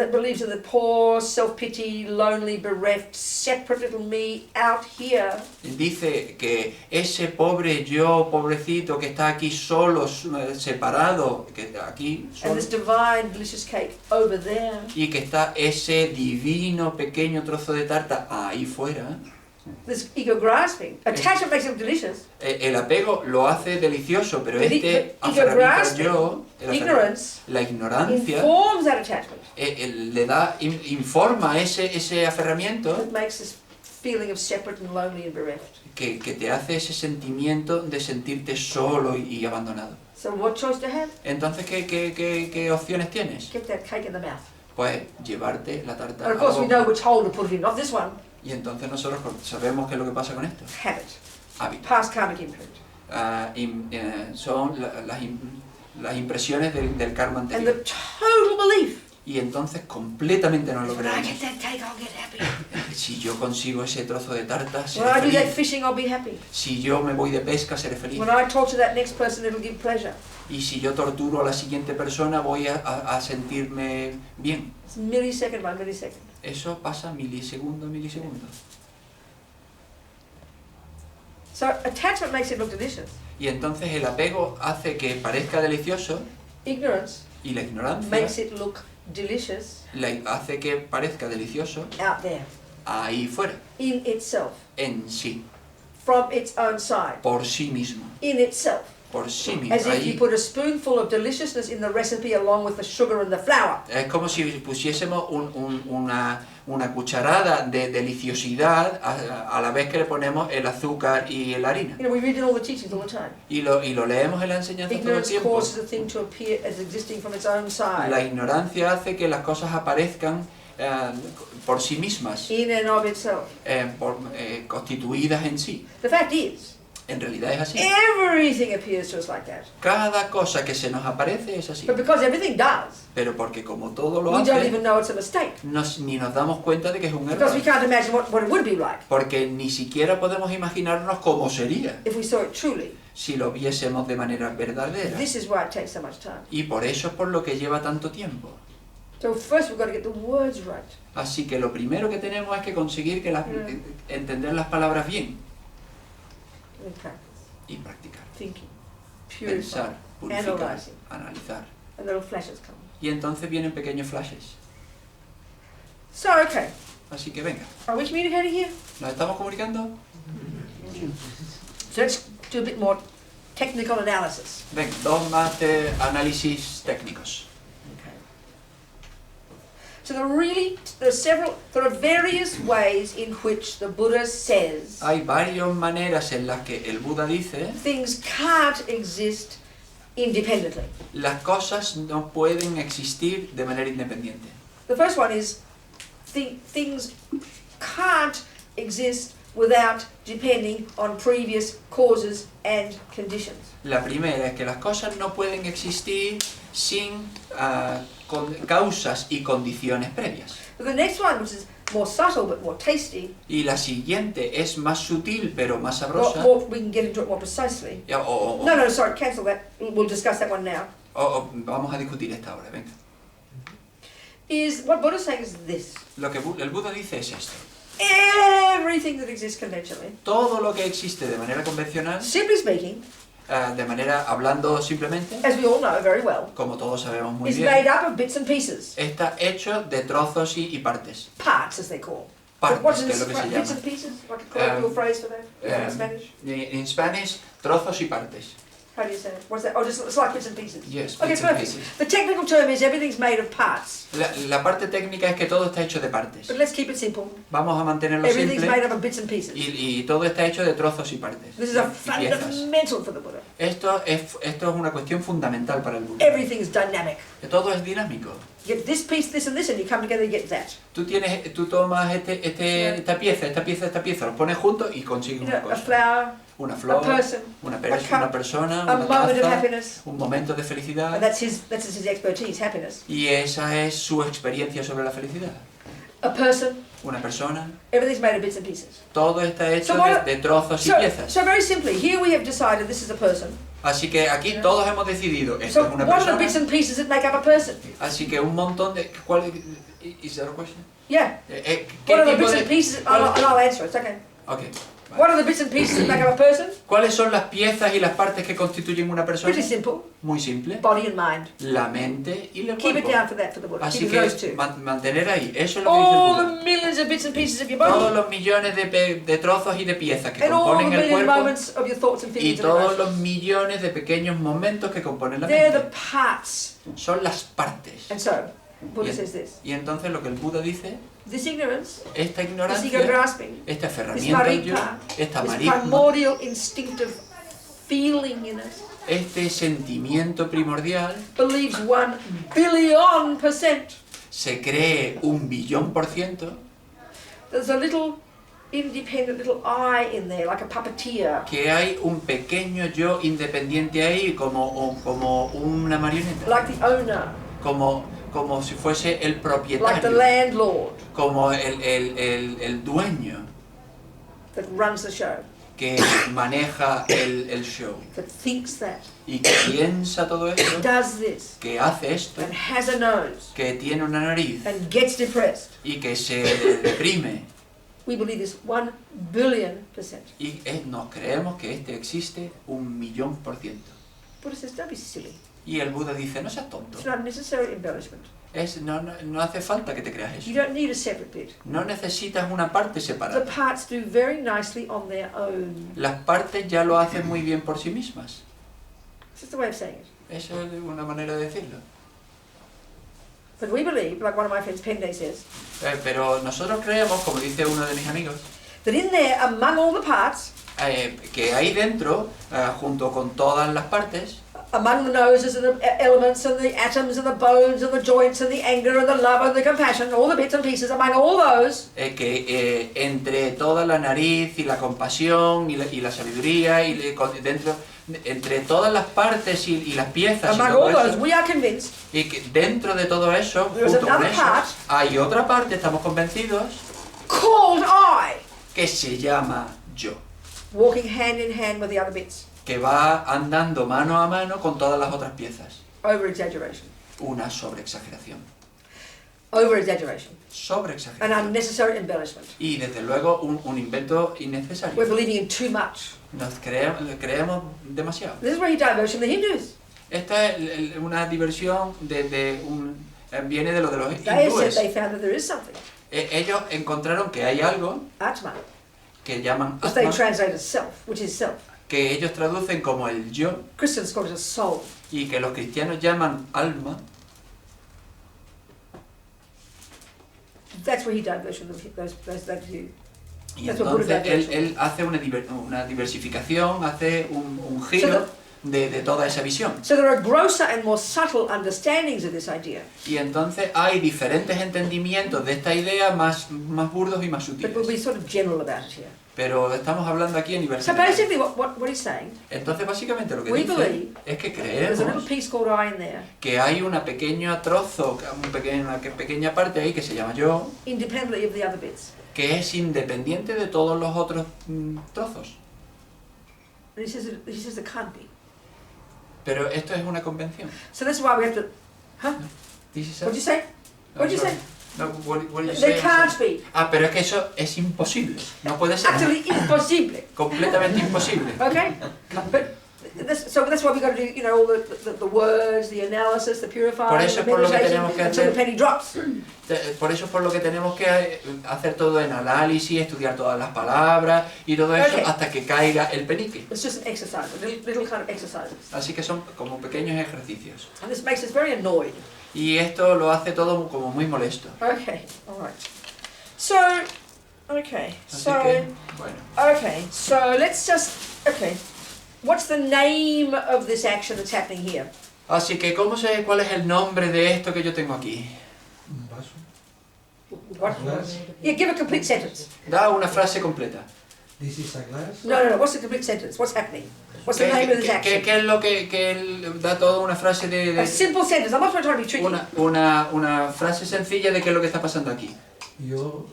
that believes in the poor, self-pity, lonely, bereft, separate little me out here. Dice que ese pobre yo, pobrecito, que está aquí solo, separado, que está aquí And solo, this divine, delicious cake over there. y que está ese divino pequeño trozo de tarta ahí fuera. This ego grasping. Attachment makes it look delicious. El apego lo hace delicioso, pero But este ego aferramiento al grasping, yo, ignorance, la ignorancia, informs that attachment. le da, informa ese aferramiento It makes this feeling of separate and lonely and bereft. que te hace ese sentimiento de sentirte solo y abandonado. So what choice to have? Entonces, ¿qué opciones tienes? Get that cake in the mouth. Pues llevarte la tarta And a of la course we know boca. which hole to put it in, not this one. Y entonces nosotros sabemos qué es lo que pasa con esto. Habit. Hábito. Past karmic imprint. Son las impresiones del karma And the anterior. total belief Y entonces completamente nos lo when I creemos. get that cake I'll get happy. Si yo consigo ese trozo de tarta, seré When I do that feliz. fishing I'll be happy. Si yo me voy de pesca, seré feliz. When I talk to that next person it'll give pleasure. Y si yo torturo a la siguiente persona, voy a sentirme bien. It's millisecond by millisecond. Eso pasa milisegundo a milisegundo. So attachment makes it look delicious. Y entonces el apego hace que parezca delicioso, Ignorance y la ignorancia makes it look delicious hace que parezca delicioso out there, ahí fuera, in itself, en sí, from its own side, por sí mismo, in itself. por sí mismo. As if you Ahí. put a spoonful of deliciousness in the recipe along with the sugar and the flour. Es como si pusiésemos una cucharada de deliciosidad a la vez que le ponemos el azúcar y la harina. You know, we read in all the teachings all the time. Y lo leemos en la enseñanza todo el Ignorance tiempo. causes a thing to appear as existing from its own La side, ignorancia hace que las cosas aparezcan por sí mismas, in and of itself. constituidas en sí. The fact is, En realidad es así. everything appears to us like that. Cada cosa que se nos aparece es así. But because everything does, Pero porque como todo lo we don't hace, even know it's a mistake. ni nos damos cuenta de que es un Because we error. can't imagine what it would be like Porque ni siquiera podemos imaginarnos cómo sería if we saw it truly. si lo viésemos de manera verdadera. This is why it takes so much time. Y por eso es por lo que lleva tanto tiempo. So first we've got to get the words right. Así que lo primero que tenemos es que conseguir que entender las palabras bien In practice, y practicar. thinking, Pensar, purifying, purificar, analyzing, analizar. and little flashes come. Y entonces vienen pequeños flashes. So, okay, Así que venga, are we communicating here? ¿nos estamos comunicando? So let's do a bit more technical analysis. Venga, dos más de análisis técnicos. Okay. So there are various ways in which the Buddha says Hay varias maneras en las que el Buda dice things can't exist independently. las cosas no pueden existir de manera independiente. The first one is things can't exist without depending on previous causes and conditions. La primera es que las cosas no pueden existir sin causas y condiciones previas. But the next one, which is more subtle but more tasty, Y la siguiente es más sutil pero más sabrosa. we can get into it more precisely. O No, sorry, cancel that. We'll discuss that one now. vamos a discutir esta ahora, venga. Is what Buddha's saying is this. Lo que el Buda dice es esto. Everything that exists conventionally, Todo lo que existe de manera convencional, simply speaking, de manera hablando simplemente, as we all know very well, como todos sabemos muy is made bien, up of bits and pieces. está hecho de trozos y partes. Parts, as they call. Partes, What's que es lo que se bits llama. and pieces? What a colloquial phrase for that in Spanish? In Spanish, trozos y partes. How do you say it? What's that? Oh, just it's like bits and pieces. Yes, Okay, bits and perfect. pieces. The technical term is everything's made of parts. La parte técnica es que todo está hecho de partes. But let's keep it simple. Vamos a mantenerlo Everything's made simple up of bits and pieces. y todo está hecho de trozos y partes. This is a y piezas. fundamental for the Buddha. Esto es una cuestión fundamental para el Buda. Everything is dynamic. Que todo es dinámico. You get this piece, this and this, and you come together and get that. Tú tomas esta pieza, los pones juntos y consigues You una know, a cosa. flower, Una a flor, person, una cup, persona, a una moment of taza, happiness. un momento de And felicidad. that's his expertise, happiness. Y esa es su experiencia sobre la felicidad. A person, Una persona, everything's made of bits and pieces. todo está hecho So what- de trozos y piezas. So very simply, here we have decided this is a person. Así que aquí todos hemos decidido, esto So es una what are the bits persona, and pieces that make up a person? así que un montón de... ¿Cuál, is that a question? Yeah. ¿Qué What are the tipo bits de...? and pieces? cuál- I'll answer it. It's okay. Ok. What are the bits and pieces that make up a person? ¿Cuáles son las piezas y las partes que constituyen una persona? Pretty simple. Muy simple. Body and mind. La mente y el Keep it cuerpo. down for that for the Buddha. Así Keep it que those two. mantener ahí, eso es lo que dice el All Buda. the millions of bits and pieces of your Todos body los millones de trozos y de piezas que and all the componen el million cuerpo moments of your thoughts and y feelings and todos emotions. los millones de pequeños momentos que componen la They're the mente. parts. Son las partes. And so, Buddha Y, says this. y entonces lo que el Buda dice, This ignorance, esta this ego ignorancia, grasping, este this aferramiento al yo, marikpa, esta this marisma, primordial instinctive feeling in us, este sentimiento primordial, believes 1,000,000,000%. se cree 1.000.000%, There's a little independent little I in there, like a puppeteer. que hay un pequeño yo independiente ahí como una marioneta, Like the owner, como si fuese el like the propietario, landlord como el dueño that runs the show, que maneja el show that thinks that, y que piensa todo esto, does this, que hace esto, and has a nose, que tiene una nariz and gets depressed. y que se deprime. We believe this 1,000,000,000%. Y nos creemos que este existe 1.000.000%. Buddha says, don't be silly. Y el Buda dice, no seas tonto. It's not unnecessary embellishment. No hace falta que te creas You eso. don't need a separate bit. No necesitas una parte The separada. parts do very nicely on their own. Las partes ya lo hacen muy bien por sí mismas. It's just the way of saying it. Eso es una manera de decirlo. But we believe, like one of my friends Pende says, Pero nosotros creemos, como dice uno de mis amigos, that in there, among all the parts, que ahí dentro, junto con todas las partes, among the noses and the elements and the atoms and the bones and the joints and the anger and the love and the compassion, all the bits and pieces, among all those, que entre toda la nariz y la compasión y la sabiduría, dentro, entre todas las partes y las piezas, y among todo all those, eso, we are convinced y que dentro de todo eso, There's junto con another eso, part. hay otra parte, estamos convencidos, called I, que se llama yo, walking hand in hand with the other bits. que va andando mano a mano con todas las otras piezas. Over exaggeration. Una sobreexageración. Over exaggeration. An Sobreexageración. unnecessary embellishment. Y desde luego un invento innecesario. We're believing in too much. Nos creemos demasiado. This is where he diverged from the Hindus. Esta es una diversión viene de lo de los They said hindúes. they found that there is something. Ellos encontraron que hay algo Atma. que llaman Which they Atma, translate as self, which is self. que ellos traducen como el yo, Christians call it a soul. y que los cristianos llaman alma. That's where he diverged from that view. Y That's what Buddha entonces diverged. él hace una diversificación, hace un giro de toda esa visión. So there are grosser and more subtle understandings of this idea. Y entonces hay diferentes entendimientos de esta idea más burdos y más But we'll be sutiles. sort of general about it here. Pero estamos hablando aquí a nivel So general. basically what he's saying, Entonces básicamente lo que We dice believe es que there's a little creemos piece called I in there, que hay una pequeña trozo, una pequeña parte ahí que se llama yo, independently of the other bits. que es independiente de todos los otros trozos. And he says there can't be. Pero esto es una convención. So that's why we have to, huh? This is What'd you say? No, What'd you sorry. say? No, what did you There say? can't be. Ah, pero es que eso es imposible. No puede ser. Utterly impossible. Completamente imposible. Okay? But so that's why we've got to do, all the words, the analysis, the purifying, Por eso the es por lo que meditation, tenemos que until the hacer. penny drops. Por eso es por lo que tenemos que hacer todo en análisis, estudiar todas las palabras y todo eso Okay. hasta que caiga el penique. It's just an exercise, little kind of exercises. Así que son como pequeños ejercicios. And this makes us very annoyed. Y esto lo hace todo como muy molesto. Okay, alright. So, okay, Así so, que, bueno. okay, so let's just, okay. What's the name of this action that's happening here? Así que, ¿cuál es el nombre de esto que yo tengo aquí? Un vaso. What? Glass. Yeah, give a complete sentence. Da una frase completa. This is a glass. No, what's the complete sentence? What's happening? What's the name of this action? ¿Qué es lo que él da toda una frase A simple sentence. I'm not trying to be tricky. una frase sencilla de qué es lo que está pasando aquí? Yo,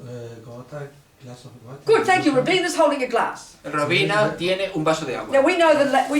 Gota, glass of water. Good, thank you. Robina's holding a glass. Robina tiene un vaso de Now agua. we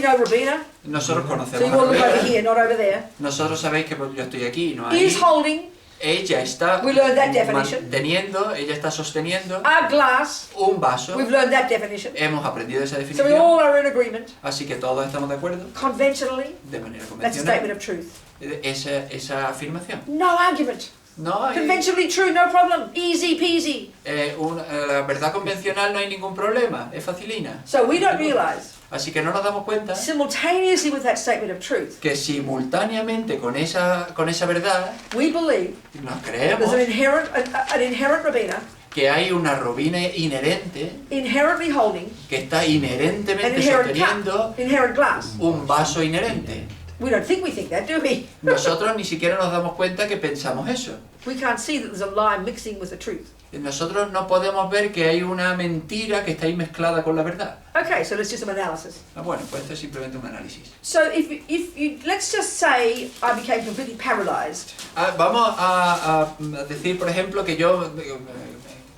know Robina, Nosotros so you conocemos all a look over Robina. here, not over there. Nosotros sabéis que yo estoy aquí y no ahí. Is holding Ella está We learned that definition. manteniendo, ella está sosteniendo a glass. un vaso. We've learned that definition. Hemos aprendido esa So we definición. all are in agreement. Así que todos estamos de acuerdo, Conventionally, de manera that's a statement convencional, of truth. esa afirmación. No argument. No hay, Conventionally true, no problem. Easy peasy. la verdad convencional no hay ningún problema, es facilina. So we don't realize, Así que no nos damos cuenta simultaneously with that statement of truth, que simultáneamente con esa verdad we believe nos there's creemos an inherent Robina, que hay una Robina inherente inherently holding que está an inherentemente inherent sosteniendo cup, inherent glass. un vaso inherente. We don't think we think that, do we? Nosotros ni siquiera nos damos cuenta que pensamos eso. We can't see that there's a lie mixing with the truth. Nosotros no podemos ver que hay una mentira que está ahí mezclada con la verdad. Okay, so let's do some analysis. Bueno, pues esto es simplemente un análisis. So if you let's just say I became completely paralyzed. Vamos a decir, por ejemplo, que yo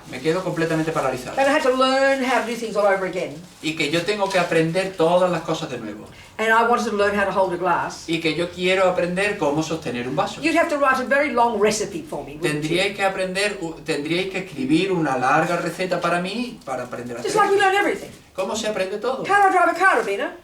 me quedo completamente paralizado And I had to learn how to do things all over again. y que yo tengo que aprender todas las cosas de nuevo And I wanted to learn how to hold a glass. y que yo quiero aprender cómo sostener un vaso. You'd have to write a very long recipe for me, wouldn't you? Tendríais que escribir una larga receta para mí para aprender a Just hacer like we eso. learn everything. ¿Cómo se aprende todo? How do I drive a car, Robina?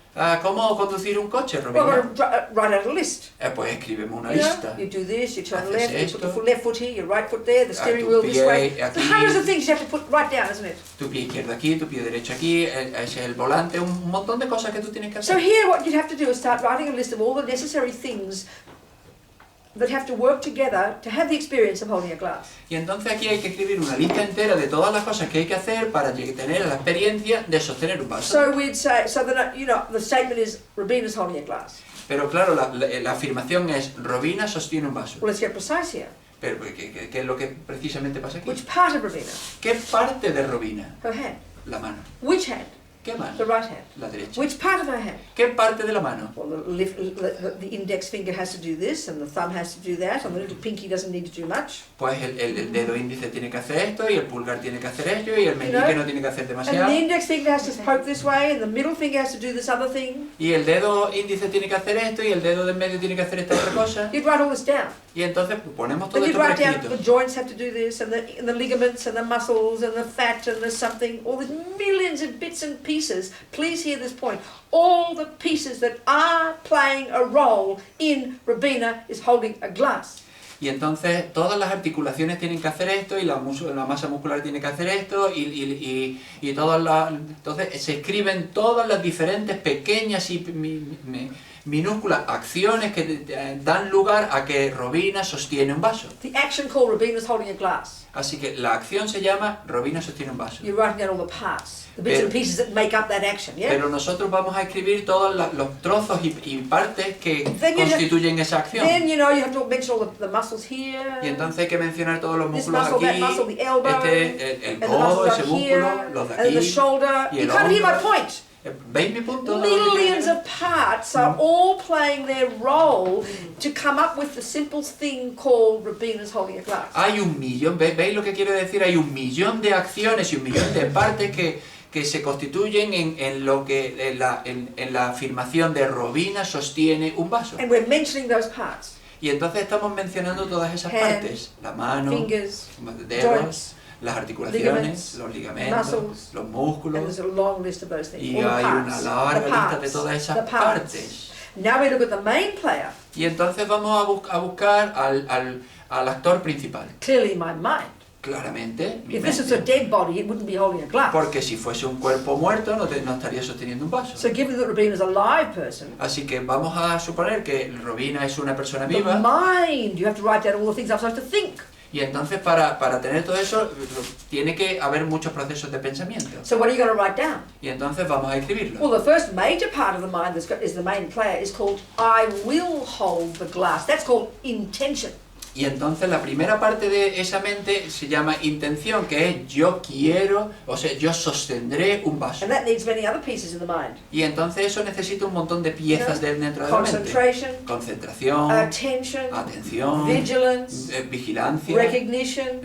¿Cómo conducir un coche, Well, Robina? I've got to write out a list. Pues escribimos una You know, lista. you do this, you turn Haces left, you esto. put your left foot here, your right foot there, the steering tu wheel this pie way. aquí. There's hundreds of things you have to write down, isn't it? Tu pie izquierdo aquí, tu pie derecho aquí, ese es el volante, un montón de cosas que tú tienes que So hacer. here what you'd have to do is start writing a list of all the necessary things that have to work together to have the experience of holding a glass. Y entonces aquí hay que escribir una lista entera de todas las cosas que hay que hacer para tener la experiencia de sostener un vaso. So we'd say, so that, you know, the statement is, Robina's holding a glass. Pero claro, la afirmación es, Robina sostiene un vaso. Well, let's get precise here. Pero ¿qué es lo que precisamente pasa aquí? Which part of Robina? ¿Qué parte de Robina? Her hand. La mano. Which hand? ¿Qué The mano? right hand. La derecha. Which part of her hand? ¿Qué parte de la mano? Well, the index finger has to do this, and the thumb has to do that, and the little pinky doesn't need to do much. Pues el dedo índice tiene que hacer esto, y el pulgar tiene que hacer esto, y el You meñique know? no tiene que hacer And demasiado. the index finger has to poke this way, and the middle finger has to do this other thing. Y el dedo índice tiene que hacer esto, y el dedo del medio tiene que hacer esta otra cosa. You'd write all this down. Y entonces pues, ponemos todo Then you'd esto por write down the escrito. joints have to do this, and the ligaments, and the muscles, and the fat, and the something, all these millions of bits and pieces. Please hear this point. All the pieces that are playing a role in Robina is holding a glass. Y entonces todas las articulaciones tienen que hacer esto, y la masa muscular tiene que hacer esto, y todas las... Entonces se escriben todas las diferentes pequeñas y minúsculas acciones que dan lugar a que Robina sostiene un vaso. The action called Robina's holding a glass. Así que la acción se llama Robina sostiene un vaso. You're writing down all the parts, the bits and pieces that make up that action, yeah? Pero nosotros vamos a escribir todos los trozos y partes que Then you have- constituyen esa acción. Then, you know, you have to mention all the muscles here. Y entonces hay que mencionar todos los This músculos muscle, that aquí, muscle, the elbow, el and the codo, muscles ese up músculo, here, los de and the aquí. shoulder. y You el can't hear my hombro. point. ¿Veis mi punto? Millions of parts are all playing their role to come up with the simple thing called Robina's holding a glass. Hay un millón, ¿veis lo que quiero decir? Hay un millón de acciones y un millón de partes que se constituyen en la afirmación de Robina sostiene un vaso. And we're mentioning those parts. Y entonces estamos mencionando todas esas Hand, partes. La mano, Fingers, dedos, joints, las articulaciones, ligaments, los ligamentos, muscles, los and músculos. there's a long list of those things. Y all the hay parts, una larga the lista parts, de todas the esas parts. partes. Now we look at the main player, Y entonces vamos a buscar al actor principal. clearly my mind. Claramente, mi If this was a mente. dead body, it wouldn't be holding a glass. Porque si fuese un cuerpo muerto no estaría sosteniendo un vaso. So given that Robina's a live person, Así que vamos a suponer que Robina es una persona the viva. mind, you have to write down all the things I'm supposed to think. Y entonces para tener todo eso tiene que haber muchos procesos de pensamiento. So what are you going to write down? Y entonces vamos a escribirlo. Well, the first major part of the mind is the main player is called I will hold the glass. That's called intention. Y entonces la primera parte de esa mente se llama intención, que es yo quiero, o sea, yo sostendré un vaso. And that needs many other pieces in the mind. Y entonces eso necesita un montón de piezas dentro de la mente. Concentration, Concentración, attention, atención, vigilance, vigilancia, recognition,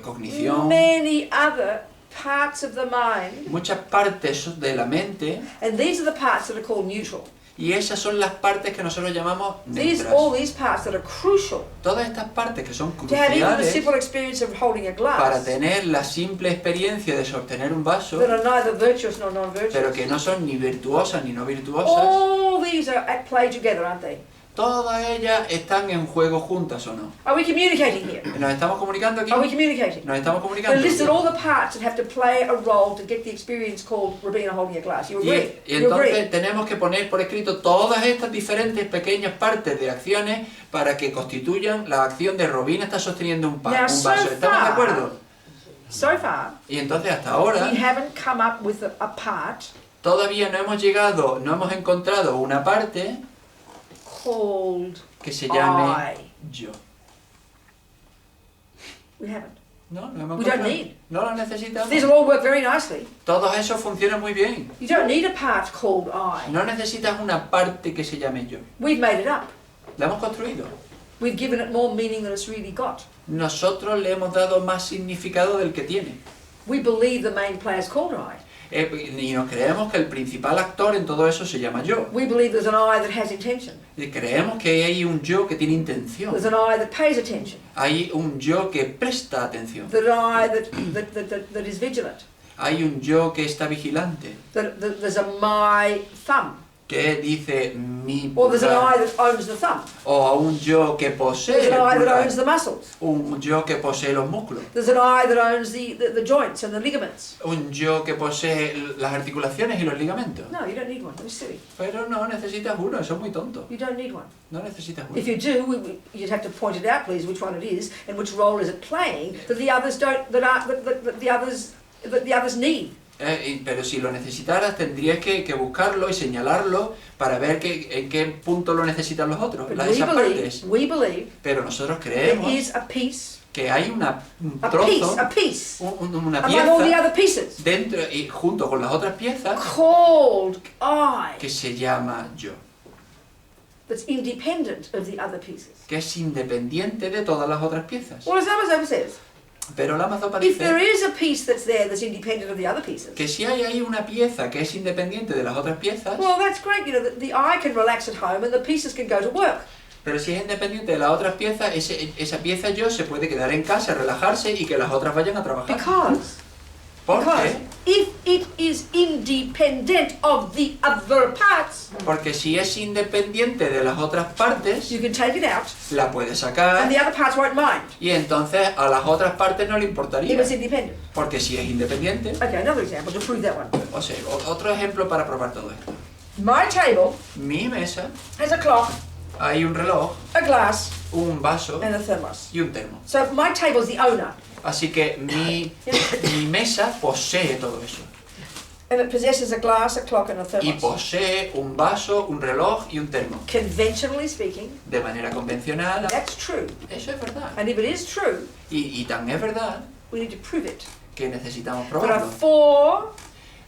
cognición many other parts of the mind, muchas partes de la mente, and these are the parts that are called neutral. y esas son las partes que nosotros llamamos All neutras. these parts that are crucial Todas estas partes que son to have even the cruciales simple experience of holding a para glass, tener la simple experiencia de sostener un vaso, that are neither virtuous nor pero non-virtuous. que no son ni virtuosas ni no virtuosas, All these are at play together, aren't they? todas ellas están en juego juntas, ¿o no? Are we communicating here? ¿Nos estamos comunicando aquí? Are we communicating? ¿Nos estamos They comunicando? listed all the parts that have to play a role to get the experience called Robina holding a glass. You agree? Y You agree? entonces tenemos que poner por escrito todas estas diferentes pequeñas partes de acciones para que constituyan la acción de Robina está sosteniendo un Now, vaso. so ¿Estamos de far- acuerdo? So far, Y entonces hasta ahora we haven't come up with a part todavía no hemos llegado, no hemos encontrado una parte called que se llame I. yo. We haven't. No, no hemos We don't encontrado. need. No lo necesitamos. These will all work very nicely. Todo eso funciona muy bien. You don't need a part called I. No necesitas una parte que se llame yo. We've made it up. La hemos construido. We've given it more meaning than it's really got. Nosotros le hemos dado más significado del que tiene. We believe the main player's called I. Y nos creemos que el principal actor en todo eso se llama yo. We believe there's an I that has intention. Y creemos que hay un yo que tiene intención. There's an I that pays attention. Hay un yo que presta atención. There's an I that is vigilant. Hay un yo que está vigilante. There's a my thumb. Que dice mi Or there's an pulgar. I that owns the thumb. O a un yo que posee There's el an I that pulgar. owns the muscles. Un yo que posee los músculos. There's an I that owns the joints and the ligaments. Un yo que posee las articulaciones y los ligamentos. No, you don't need one. It's silly. Pero no necesitas uno, eso es muy tonto. You don't need one. No necesitas uno. If you do, you'd have to point it out, please, which one it is and which role is it playing that the others don't, that the others need. Pero si lo necesitaras tendrías que buscarlo y señalarlo para ver en qué punto lo necesitan los otros, But esas partes. we believe Pero nosotros there creemos is a piece, que hay un trozo, una among all the pieza other pieces dentro y junto con las otras piezas called I, que se llama yo, that's independent of the other pieces. que es independiente de todas las otras piezas. Well, as Amazon says, Pero la Mazopa if there dice is a piece that's there that's independent of the other pieces, que si hay ahí una pieza que es independiente de las otras piezas, well, that's great. You know, the I can relax at home and the pieces can go to work. pero si es independiente de las otras piezas, esa pieza yo se puede quedar en casa, relajarse y que las otras vayan a trabajar. Because Porque if it is independent of the other parts, Porque si es independiente de las otras partes, you can take it out la puede and sacar the other parts won't mind y entonces a las otras partes no le if importaría. it's independent. Porque si es independiente, Okay, another example to prove that one. o sea, otro ejemplo para probar todo esto. My table Mi mesa, has a clock, hay un reloj, a glass, un vaso and a thermos. y un termo. So my table is the owner, Así que mi mesa posee todo eso. and it possesses a glass, a clock, and a Y thermos. posee un vaso, un reloj y un termo. Conventionally speaking, De manera convencional, that's true. eso es verdad. And if it is true, Y tan es verdad we need to prove it. que necesitamos There are probarlo. 4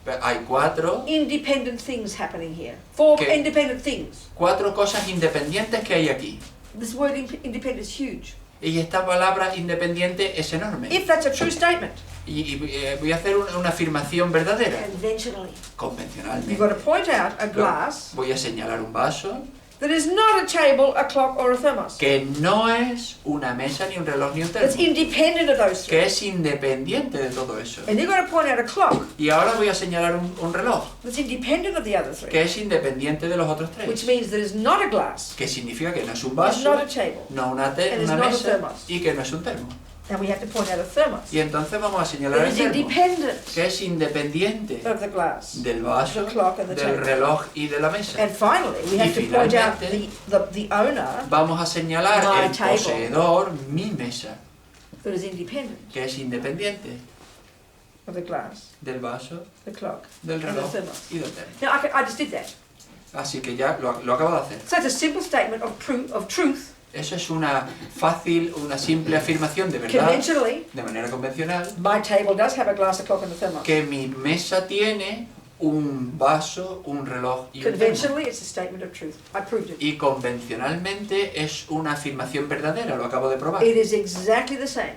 Pero hay cuatro independent things happening here. 4 ¿Qué? independent things. cosas independientes que hay aquí. This word independent is huge. Y esta palabra independiente es enorme. If that's a true statement, Voy a hacer una afirmación verdadera. conventionally, you've Convencionalmente. got to point out a glass Voy a señalar un vaso that is not a table, a clock, or a thermos. que no es una mesa, ni un reloj, ni un That's termo. independent of those three. Que es independiente de todo eso. And you've got to point out a clock Y ahora voy a señalar un reloj that's independent of the other three, que es independiente de los otros which tres. means that it's not a glass, Que significa que no es un it's vaso, not a table, no And it's una not a mesa thermos. y que no es un termo. and we have to point out a thermos Y entonces vamos a señalar that el is termo, independent que es independiente of the glass. del vaso, The clock and the del table. reloj y de la mesa. And finally, we have Y to point out finalmente, the owner Vamos a señalar My el table. poseedor, mi mesa, that is independent que es independiente of the glass, del vaso, the clock, del and the reloj thermos. y del termo. Now, I just did that. Así que ya lo acabo de hacer. So it's a simple statement of truth, Eso es una simple afirmación de verdad, conventionally. de manera convencional, My table does have a glass, a clock, and a thermos. que mi mesa tiene un vaso, un reloj y un termo. Conventionally, it's a statement of truth. I proved it. Y convencionalmente es una afirmación verdadera, lo acabo de probar. It is exactly the same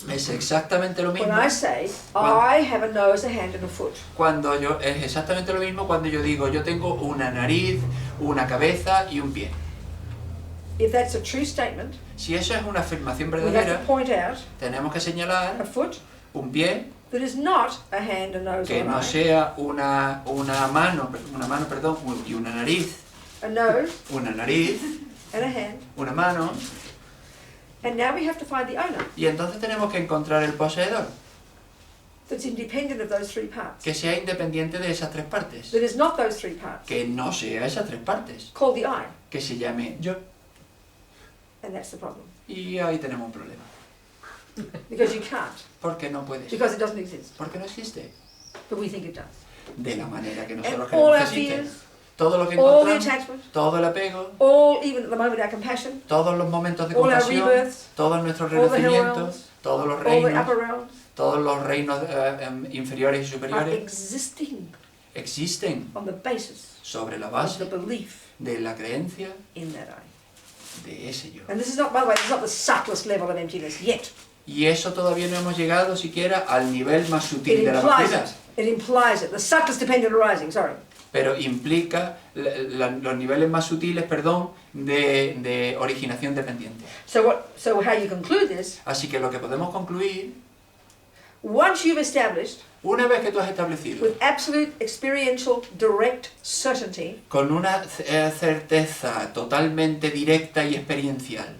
Es exactamente lo mismo when I say, Cuando- I have a nose, a hand and a foot. cuando yo es exactamente lo mismo cuando yo digo yo tengo una nariz, una cabeza y un pie. If that's a true statement, Si eso es una afirmación we have verdadera, to point out tenemos que a señalar foot un pie that is not a hand, a nose, que or an no eye. sea una mano, perdón, y una nariz, A nose and a hand. una mano, And now we have to find the owner y entonces tenemos que encontrar el poseedor, that's independent of those three parts. que sea independiente de esas tres partes, That is not those three parts. que no sea esas tres partes, Called the I. que se llame yo. And that's the problem. Y ahí tenemos un problema. Because you can't. Porque no puedes. Because it doesn't exist. Porque no existe. But we think it does. De la manera que And nosotros all queremos our que existe. fears, Todo lo que all the encontramos, attachment, todo el apego, all, even at the moment, our compassion, todos los momentos de all our compasión, rebirths, todos nuestros all the hell renacimientos, realms, todos los all the reinos, upper realms todos los reinos inferiores y are superiores existing existen on the basis sobre la of base the belief de la creencia in that I. de ese yo. And this is not, by the way, this is not the subtlest level of emptiness yet. Y eso todavía no hemos llegado siquiera al nivel más sutil It de la implies vacuidad, it. It implies it. The subtlest dependent arising, sorry. pero implica los niveles más sutiles, perdón, de originación dependiente. So how you conclude this, Así que lo que podemos concluir, once you've established una vez que tú has establecido with absolute experiential direct certainty con una certeza totalmente directa y experiencial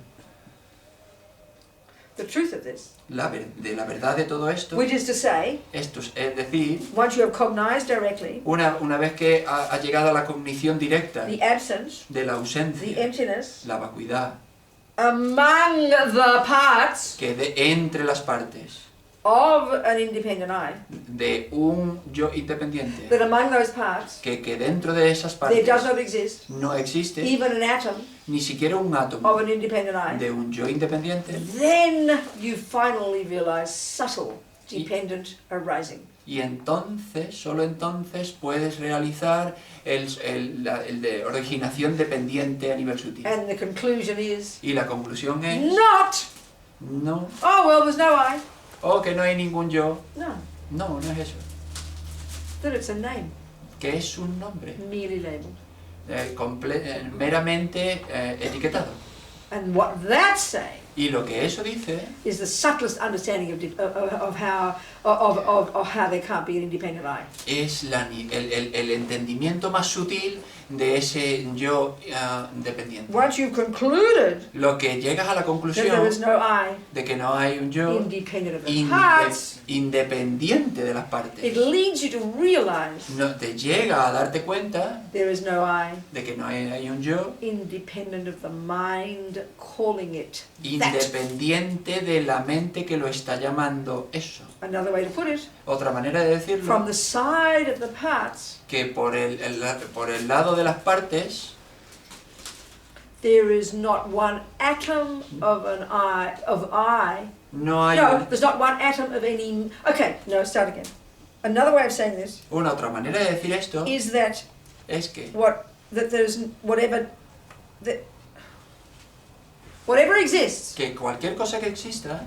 the truth of this, de la verdad de todo esto, which is to say, esto es decir, once you have cognized directly una vez que ha llegado a la cognición directa the absence, de la the ausencia, emptiness, la vacuidad, among the parts que entre las partes of an independent I, de un yo independiente, that among those parts que dentro de esas there does partes not exist no existe even an atom ni siquiera un of átomo an independent I, de un yo independiente, then you finally realize subtle dependent arising. y entonces, solo entonces puedes realizar el de originación dependiente a nivel sutil. And the conclusion is Y la conclusión es, not, no, oh well, there's no I. o que no hay ningún yo, No, no es eso, that it's a name, que es un nombre merely labeled. meramente etiquetado. And what that's saying Y lo que eso dice is the subtlest understanding of how there can't be an independent I. es el entendimiento más sutil de ese yo dependiente. Once you've concluded Lo que llegas a la that conclusión there is no I de que no hay un yo independent of the parts, independiente de las it partes, leads you to realize no te llega a darte cuenta there is no I de que no hay un yo independent of the mind calling it that. independiente de la mente que lo está llamando eso. Another way to put it, Otra manera de from decirlo, the side of the parts, que por el lado de las partes there is not one atom of an I, no hay no, there's not one atom of any, okay, no, start again. Another way of saying this una otra manera de decir esto is that es que that there's whatever exists cualquier cosa que exista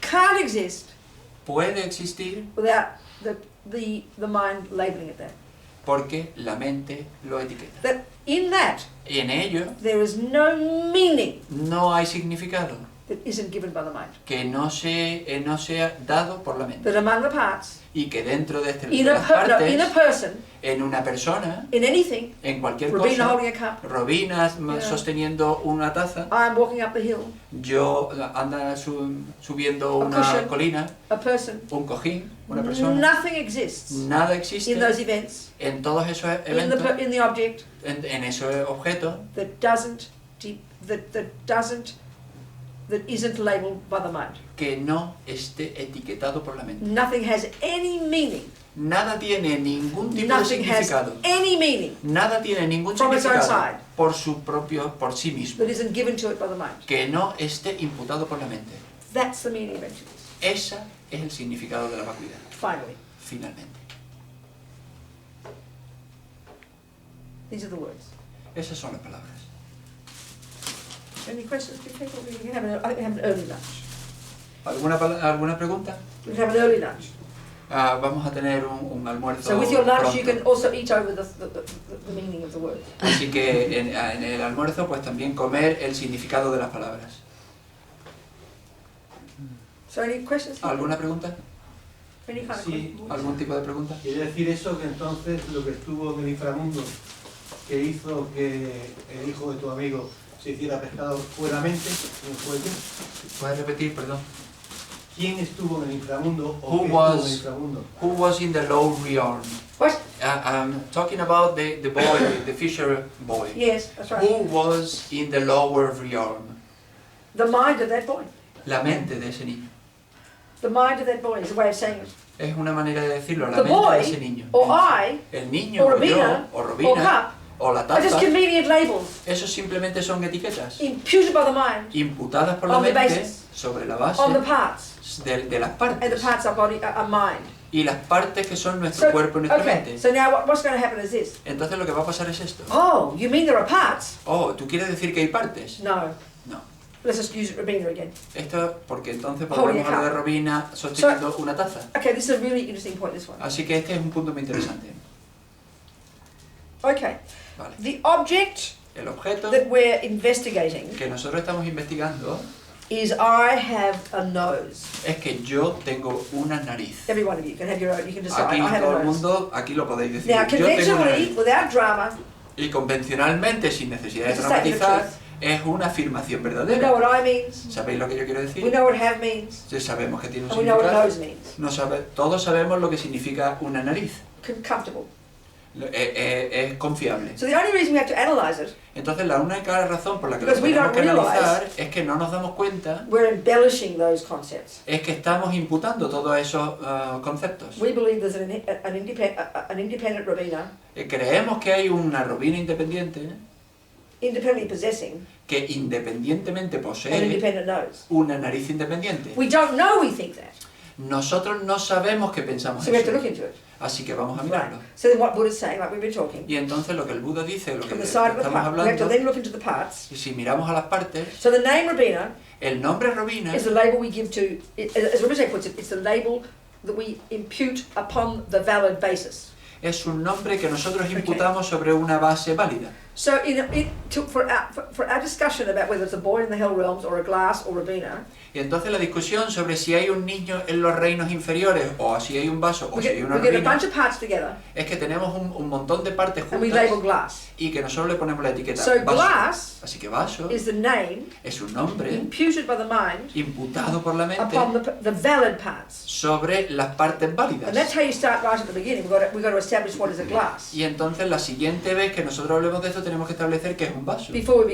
can't exist puede existir without the mind labeling it that. porque la mente lo etiqueta. That in that En ello there is no meaning no hay significado that isn't given by the mind. que no sea dado por la mente. That among the parts, Y que dentro de in las a partes, person, en una persona, in anything, en cualquier Robina cosa, holding a cup, Robina Yeah. sosteniendo una taza, I'm walking up the hill, yo anda subiendo A una cushion. colina, a person, un cojín, una persona. nothing exists Nada in existe those events, en todos esos in eventos, the object en esos objetos that isn't labeled by the mind. que no esté etiquetado por la mente. Nothing has any meaning. Nada tiene ningún tipo de Nothing has significado. any meaning Nada tiene ningún From its own significado side. por sí mismo, that isn't given to it by the mind. que no esté imputado por la mente. That's the meaning of emptiness. Ese es el significado de la vacuidad, Finally, finalmente. these are the words. Esas son las palabras. Any questions, people? We can have an early lunch. ¿Alguna pregunta? We can have an early lunch. Vamos a tener un almuerzo So with your lunch, you pronto. can also eat over the meaning of the word. Así que en el almuerzo pues también comer el significado de las palabras. So any questions? ¿Alguna pregunta? Any kind of Sí. question? ¿Algún tipo de pregunta? Quiere decir eso que entonces lo que estuvo en el inframundo que hizo que el hijo de tu amigo se hiciera pescador fue la mente, no fue Dios. ¿Puedes repetir, perdón? ¿Quién estuvo en el inframundo o Who qué estuvo en el was- inframundo? Who was in the low realm? What? Talking about the boy, the fisher boy. Yes, that's right. Who was in the lower realm? The mind of that boy. La mente de ese niño. The mind of that boy is a way of saying it. Es una manera de decirlo, la The mente boy, de ese niño. or I, El niño, or o yo, Robina, o or Robina, Cup o la are just taza, convenient labels eso simplemente son etiquetas imputed by the mind imputadas por la On the mente basis. sobre la base on the parts, de las and the partes. parts are body are mind. Y las partes que son nuestro So, cuerpo y nuestra okay, mente. so now what's going to happen is this. Entonces lo que va a pasar es esto. Oh, you mean there are parts? Oh, ¿tú quieres decir que hay partes? No. No. Let's just use Robina again. Esto, porque entonces Holy volvemos a lo cow. de Robina sosteniendo una taza. Okay, this is a really interesting point, this one. Así que este es un punto muy interesante. Okay, Vale. the object El objeto that we're investigating que nosotros estamos investigando is I have a nose. es que yo tengo una nariz. Every one of you can have your own, you can decide, Aquí I have todo a el nose. mundo, aquí lo podéis decir. Now, Yo tengo una conventionally, nariz. without drama, Y convencionalmente, sin necesidad de It's a statement of dramatizar, truth. es una afirmación we know verdadera. what I means, ¿Sabéis lo que yo quiero we decir? know what have means, Sí, sabemos que tiene un and we know what significado. nose means. Todos sabemos lo que significa una nariz. Comfortable. Es confiable. So the only reason we have to analyze it, Entonces la única razón por la que lo Because we tenemos que don't analizar es que no nos damos cuenta, we're embellishing those concepts. es que estamos imputando todos esos conceptos. We believe there's an independent Robina, Creemos que hay una Robina independiente independently possessing que independientemente an posee independent nose. una nariz independiente. We don't know we think that, Nosotros no sabemos que pensamos so we have to look eso, into it. así que vamos a Right. mirarlo. So then what Buddha's saying, like we've been talking, Y entonces lo que el Buda dice, lo que from the side of the estamos part, we have to hablando, then look into the parts. y si miramos a las partes, So the name Robina el nombre Robina is the label we give to, as Rinpoche puts it, it's the label that we impute upon the valid basis. es un nombre que nosotros imputamos sobre una base válida. So for our discussion about whether it's a boy in the hell realms or a glass or Robina, Y entonces la discusión sobre si hay un niño en los reinos inferiores, o si hay un vaso, o we si hay get, una we get a Robina, bunch of parts together es que tenemos un montón de partes and we label juntas glass. y que nosotros le ponemos la etiqueta So vaso. glass Así que vaso is the name es un nombre imputed by the mind imputado por la mente upon the valid parts. sobre las partes And válidas. that's how you start right at the beginning. We've got to establish what is a glass Y entonces la siguiente vez que nosotros hablemos de esto tenemos que establecer qué es un vaso. before we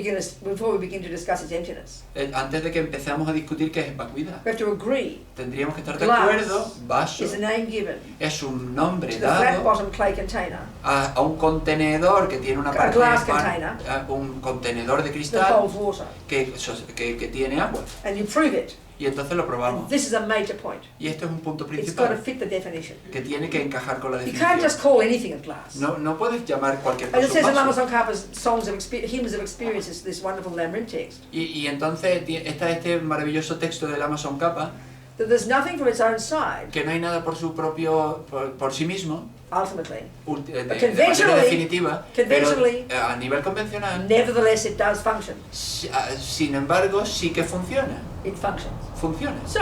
begin to discuss its emptiness. Antes de que empecemos a discutir qué es vacuidad. We have to agree Tendríamos que estar de Glass acuerdo, vaso is a name given es un nombre to the flat dado bottom clay container, a un contenedor que tiene una A parte glass par- container. a un contenedor de that cristal holds water, que tiene agua. and you prove it. Y entonces lo probamos. This is a major point. Y este es un punto It's got to principal fit the definition. que tiene que encajar con la You can't definición. just call anything a glass. No puedes llamar cualquier And it cosa says in un Lama vaso. Tsongkhapa's songs of hymns of experiences, this wonderful Lamrim text, Y entonces está este maravilloso texto del Amazon Kappa, that there's nothing from its own side, que no hay nada por su propio, por sí mismo, ultimately. de manera Conventionally- definitiva, pero conventionally- a nivel convencional, Nevertheless, it does function. sin embargo, sí que funciona. It functions. Funciona. So,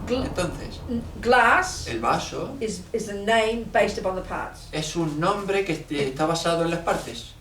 Entonces, glass el vaso is the name based upon the parts. es un nombre que está basado en las partes.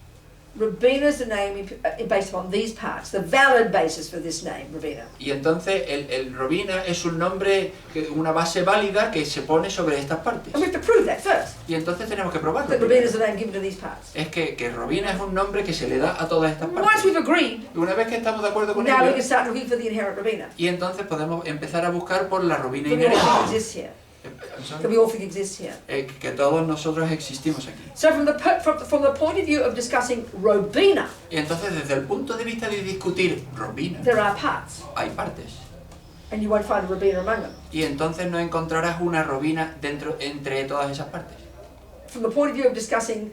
Robina is the name based upon these parts, the valid basis for this name, Robina. Y entonces el Robina es un nombre, una base válida que se pone sobre estas partes. And we have to prove that first, Y entonces tenemos que probarlo. that Robina is the name given to these parts. Es que Robina es un nombre que se le da a todas estas Once partes. we've agreed, Y una vez que estamos de acuerdo con now we ello, can start looking for the inherent Robina. y entonces podemos empezar a buscar por la Robina That we all think inherente. exists here. I'm sorry. That we all think exists here. Que todos nosotros existimos aquí. So from the point of view of discussing Robina, Y entonces desde el punto de vista de discutir Robina, there are parts, hay partes. and you won't find a Robina among them. Y entonces no encontrarás una Robina entre todas esas partes. From the point of view of discussing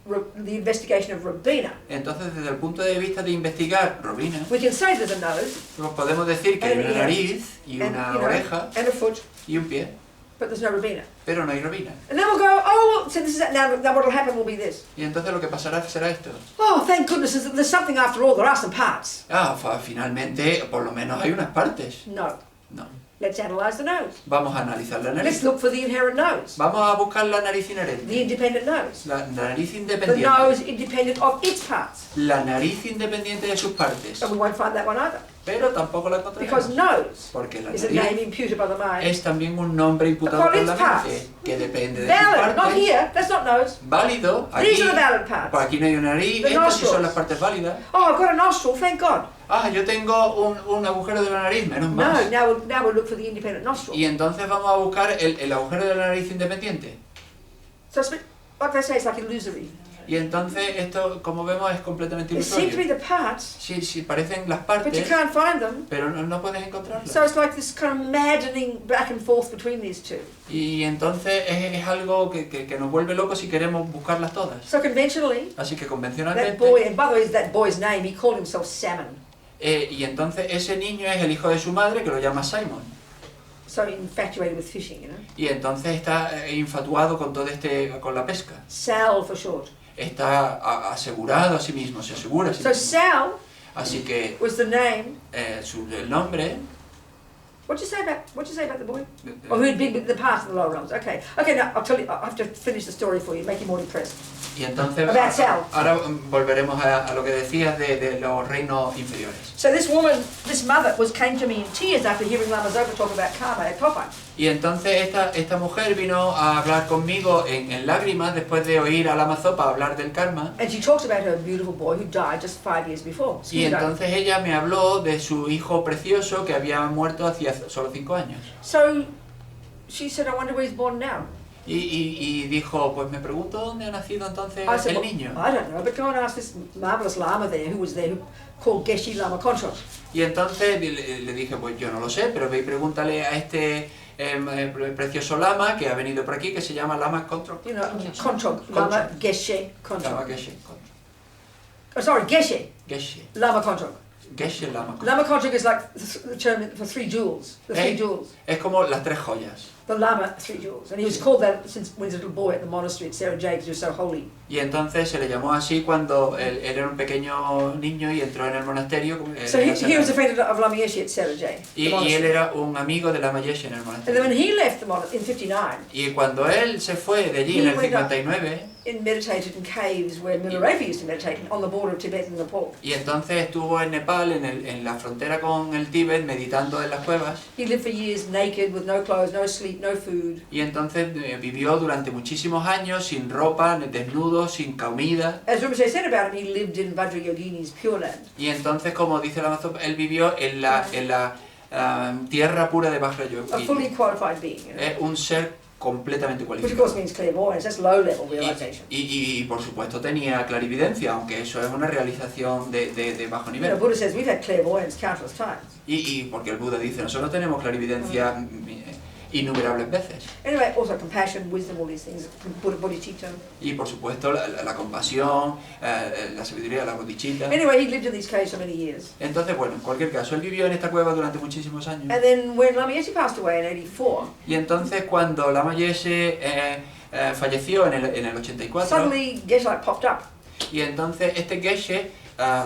the investigation of Robina, Entonces, desde el punto de vista de investigar Robina, we can say there's a nose pues podemos decir que hay una nariz y and, una you know, oreja and a foot, y un pie, but there's no Robina. pero no hay Robina. And then we'll go, oh, well, so this is now what will happen will be this. Y entonces lo que pasará será esto. Oh, thank goodness, there's something after all. There are some parts. Finalmente, por lo menos hay unas partes. No. No. Let's analyse the nose. Vamos a analizar la Let's nariz. look for the inherent nose, Vamos a buscar la nariz the inherente. independent nose, La nariz the independiente. nose independent of its parts. La nariz independiente de sus partes. And we won't find that one either, Pero tampoco la because encontraremos. nose Porque la is a name nariz imputed by the mind. es también un nombre imputado Upon por its la parts. mente, que depende de sus Valid, not partes. here, that's not nose. Válido. These Aquí, are the valid parts. pues aquí no hay una nariz. The Estas sí son nostrils. las partes válidas. Oh, I've got a nostril, thank God. Yo tengo un agujero de la nariz, menos No, mal. now we'll look for the independent nostril. Y entonces vamos a buscar el agujero de la nariz independiente. So it's, like they say, it's like illusory. Y entonces esto, como vemos, es completamente They seem to be ilusorio. the parts, Sí, parecen las but you partes, can't find them. pero no puedes encontrarlas. So it's like this kind of maddening back and forth between these two. Y entonces es algo que nos vuelve locos si queremos buscarlas todas. So conventionally, Así que that convencionalmente... boy, and by the way, that boy's name, he called himself Salmon. Y entonces ese niño es el hijo de su madre, que lo llama Simon. So infatuated with fishing, you know. Y entonces está infatuado con con la pesca. Sal for short. Está asegurado a sí mismo, se asegura a sí So mismo. Sal Así que was the name. el nombre... What'd you say about the boy? Oh, who'd been with the past in the lower realms. Okay. Okay, now I'll tell you, I have to finish the story for you, make you more depressed. Y entonces About Sal. ahora volveremos a lo que decías de los reinos inferiores. So this woman, this mother, came to me in tears after hearing Lama Zopa talk about karma at Popeye. Y entonces esta mujer vino a hablar conmigo en lágrimas después de oír a Lama Zopa hablar del karma. And she talks about her beautiful boy who died just 5 years before. Y entonces ella me habló de su hijo precioso que había muerto hacía solo 5 años. So she said, I wonder where he's born now. Y dijo, pues me pregunto dónde ha nacido entonces I said, el well, niño. I don't know, but go and ask this marvelous Lama there who was there, who called Geshe Lama Kontrok. Y entonces le dije, pues yo no lo sé, pero ve y pregúntale a este precioso lama que ha venido por aquí, que se llama Lama Kontrok. You know, Kontrok, Lama Geshe Lama Kontrok. Geshe Kontrok. Oh, sorry, Geshe Geshe. Lama Kontrok. Geshe Lama Kontrok. Lama Kontrok is like the term for 3 jewels. The 3 jewels. Es como las 3 joyas. The Lama 3 jewels. And he was called that since when he was a little boy at the monastery at Sarah J because he was so holy. Y entonces se le llamó así cuando él era un pequeño niño y entró en el monasterio. So he was a friend of Lama Yeshe at Sarah J. Y él era un amigo de Lama Yeshe en el And then monasterio. when he left the monastery in 59, Y cuando él se fue de allí en el 59, and meditated in caves where Milarepa used to meditate on the border of Tibet and Nepal. y entonces estuvo en Nepal, en la frontera con el Tíbet, meditando en las cuevas. He lived for years naked, with no clothes, no sleep, no food. Y entonces vivió durante muchísimos años sin ropa, desnudo, sin comida. As Rinpoche said about him, he lived in Vajrayogini's Pure Land. Y entonces, como dice la Mazop, él vivió en la tierra pura de A Vajrayogini. fully qualified being, you know? Es un ser completamente Which of cualificado. course means clairvoyance, that's low level realization. Y por supuesto tenía clarividencia, aunque eso es una realización de bajo You know, nivel. Buddha says we've had clairvoyance countless times. Y porque el Buda dice, nosotros tenemos clarividencia innumerables veces. Anyway, also compassion, wisdom, all these things, bodhicitta. Y por supuesto la compasión, la sabiduría, la bodhicitta. Anyway, he lived in these caves for many years. Entonces, bueno, en cualquier caso, él vivió en esta cueva durante muchísimos años. And then when Lama Yeshe passed away in 84, Y entonces cuando Lama Yeshe falleció en el 84, suddenly Geshe popped up. y entonces este Geshe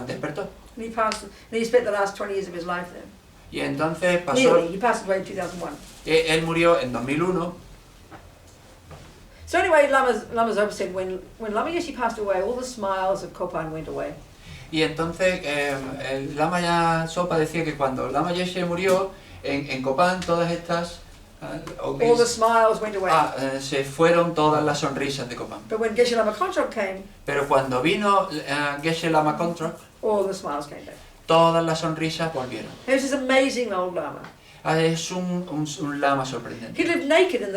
despertó. And he passed, and he spent the last 20 years of his life there. Y entonces pasó, Nearly, he passed away in 2001. él murió en 2001. So anyway, Lama Zopa said when Lama Yeshe passed away, all the smiles of Kopan went away. Y entonces el Lama Zopa decía que cuando Lama Yeshe murió, en Copán todas estas... All the smiles went away. se fueron todas las sonrisas de Copán. But when Geshe Lama Kontrok came, Pero cuando vino Geshe Lama Kontrok, all the smiles came back. todas las sonrisas volvieron. He was this amazing old Lama. Es un lama sorprendente. He lived naked in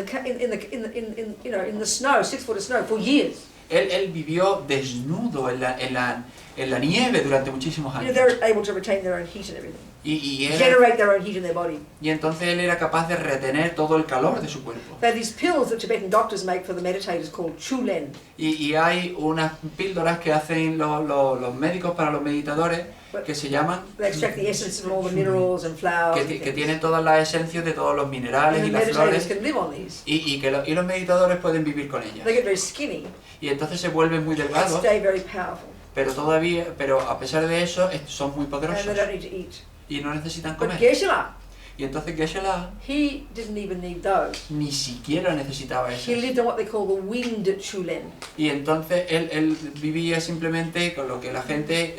the snow, 6 foot of snow, for years. Él vivió desnudo en la nieve durante muchísimos You know, años. they're able to retain their own heat and everything. Y Generate their own heat in their body. entonces él era capaz de retener todo el calor de su cuerpo. There are these pills that Tibetan doctors make for the meditators called Chulen. Y hay unas píldoras que hacen los médicos para los meditadores que se llaman, They extract the essence from all the minerals and flowers. and que things. tienen todas las esencias de todos los minerales And y the las meditators flores, can live on these. y los meditadores pueden vivir con ellas. They get very skinny Y entonces se vuelven muy and delgados, stay very powerful. pero a pesar de eso son muy And poderosos they don't need to eat. y no necesitan But comer. Geshe-la, Y entonces Geshe-la he didn't even need those. ni siquiera necesitaba He eso. lived on what they call the winged Chulen. Y entonces él vivía simplemente con lo que la gente,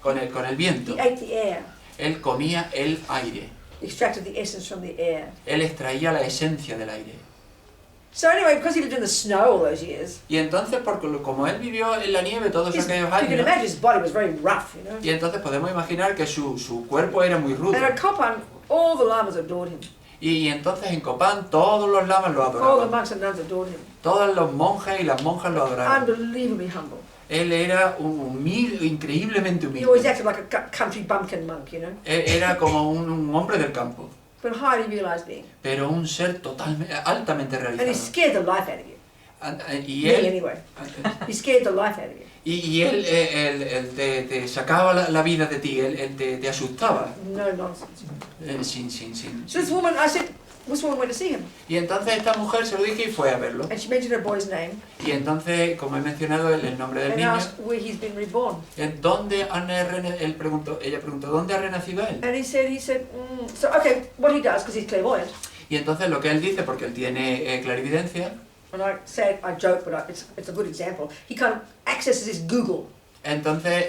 con el viento. He ate the air, Él comía el aire. extracted the essence from the air. Él extraía la esencia del aire. So anyway, because he lived in the snow all those years, Y entonces, como él vivió en la nieve todos you aquellos can años, imagine his body was very rough, you know. y entonces podemos imaginar que su cuerpo era muy rudo. And at Kopan, all the lamas adored him. Y entonces en Copán todos los lamas lo All the adoraban. monks and nuns adored him. Todos los monjes y las monjas lo adoraban. Unbelievably humble. Él era increíblemente He always humilde. acted like a country bumpkin monk, you know. Era como un hombre del campo, But a highly realized being. pero un ser altamente And he realizado. scared the life out of you. Y Me él, anyway. He scared the life out of you. y él te sacaba la vida de ti, él te asustaba. No nonsense. Sin. So this woman, I said, this woman went to see him. Y entonces esta mujer se lo dije y fue a verlo. And she mentioned her boy's name Y entonces, como he mencionado el nombre del and niño, asked where he's been reborn. ella preguntó, ¿dónde ha renacido él? And he said, so okay, what he does, because he's clairvoyant, Y entonces lo que él dice, porque él tiene clarividencia, and I say, I joke, but it's a good example, he kind of accesses his Google. entonces